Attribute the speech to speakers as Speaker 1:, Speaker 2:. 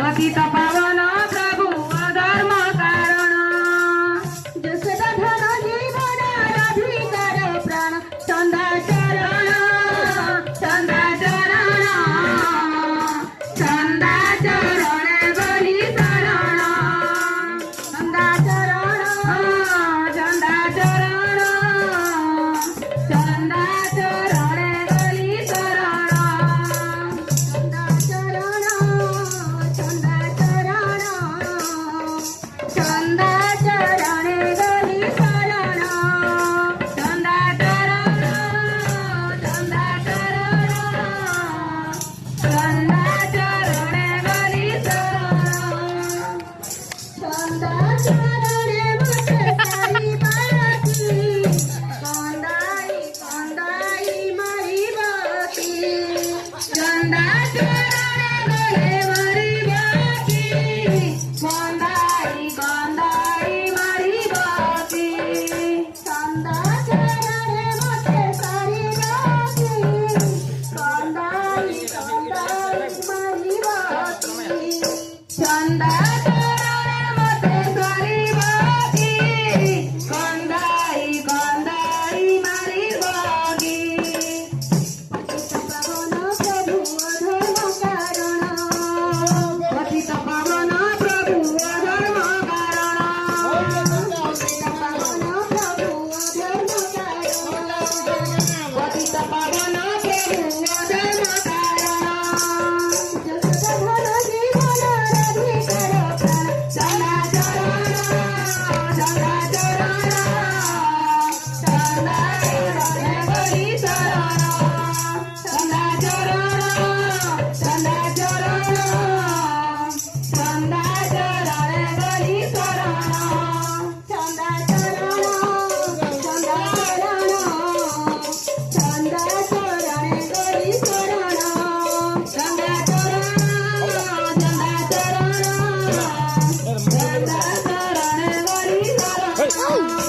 Speaker 1: पतित पावन प्रभु अधर्म कारण जसदा धन जीवन अधिकार प्राण चंदा चरण चंदा चरण चंदा चरण बलि शरण चंदा चरण चंदा चरण चंदा चरण बलि शरण चंदा चरण चंदा चरण गली शरण चंदा चरण चंदा चरण चंदा चरण गली शरण चंदा चरण मते सारी बाकी कंदाई कंदाई मारी बाकी चंदा चरण गले मारी बाकी कंदाई कंदाई मारी बाकी चंदा चरण मते सारी बाकी कंदाई कंदाई मारी बाकी चंदा चरण मते सारी बाकी कंदाई कंदाई मारी बाकी पतित पावन प्रभु अधर्म कारण पतित पावन प्रभु अधर्म कारण पतित पावन प्रभु अधर्म कारण जसदा धन जीवन अधिकार प्राण चंदा चरण चंदा चरण चंदा चरण बलि शरण चंदा चरण चंदा चरण चंदा चरण बलि शरण चंदा चरण चंदा चरण चंदा चरण बलि शरण चंदा चरण चंदा चरण चंदा चरण बलि शरण